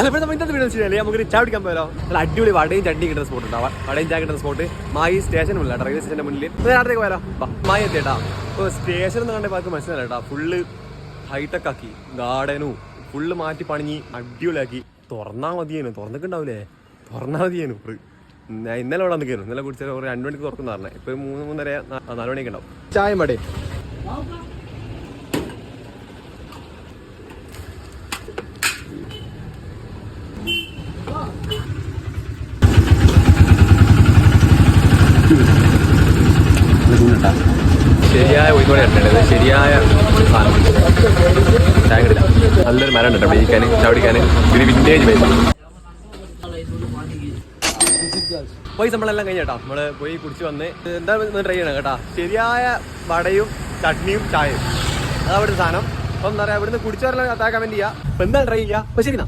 നമ്മൾ ഇന്നത്തെ വീഡിയോ വെച്ചാൽ നമുക്ക് ചായ കുടിക്കാൻ പോയാലോ. നല്ല അടിപൊളി വടയും ചട്ടി കിട്ടുന്ന സ്പോട്ട് ഉണ്ടാവാം. വടയും ചായ കിട്ടുന്ന സ്പോട്ട് മായി സ്റ്റേഷനുമില്ല, റെയിൽവേ സ്റ്റേഷന്റെ മുന്നിൽ. നാട്ടിലേക്ക് പോയാലോ. മായി എത്തിയേട്ടാ. ഇപ്പോൾ സ്റ്റേഷൻ എന്ന് കണ്ടപ്പോൾ ആർക്ക് മനസ്സിലായി കേട്ടാ. ഫുള്ള് ഹൈടെക് ആക്കി, ഗാർഡനും ഫുള്ള് മാറ്റി പണിഞ്ഞ് അടിപൊളിയാക്കി. തുറന്നാൽ മതിയേനു, തുറന്നിട്ടുണ്ടാവില്ലേ? തുറന്നാൽ മതിയേനു. ഞാൻ ഇന്നലെ ഇവിടെ വന്നിരിക്കുന്നു. ഇന്നലെ കുടിച്ചാൽ ഒരു 2 മണിക്ക് തുറക്കുന്ന പറഞ്ഞത്. ഇപ്പോൾ 3-3:30 4 മണിയൊക്കെ ഉണ്ടാവും. ചായ മടേ ശരിയായ ഒഴിക്കോടെ ഇട്ടത്, ശരിയായ സാധനം. ചായ കിട്ടില്ല. നല്ലൊരു മരം ഉണ്ട് ഇരിക്കാൻ, ചവിടിക്കാൻ. ഒരു വിന്റേജ് വരും. പോയി നമ്മളെല്ലാം കഴിഞ്ഞേട്ടാ. നമ്മള് പോയി കുടിച്ച് വന്ന് എന്താ ട്രൈ ചെയ്യണം കേട്ടാ. ശരിയായ വടയും ചട്നിയും ചായയും, അതാ അവിടുത്തെ സാധനം. അപ്പം എന്താ പറയാ, ഇവിടുന്ന് കുടിച്ചവരെല്ലാം കമന്റ് ചെയ്യാം. അപ്പൊ എന്താ ട്രൈ ചെയ്യാം. അപ്പൊ ശരി.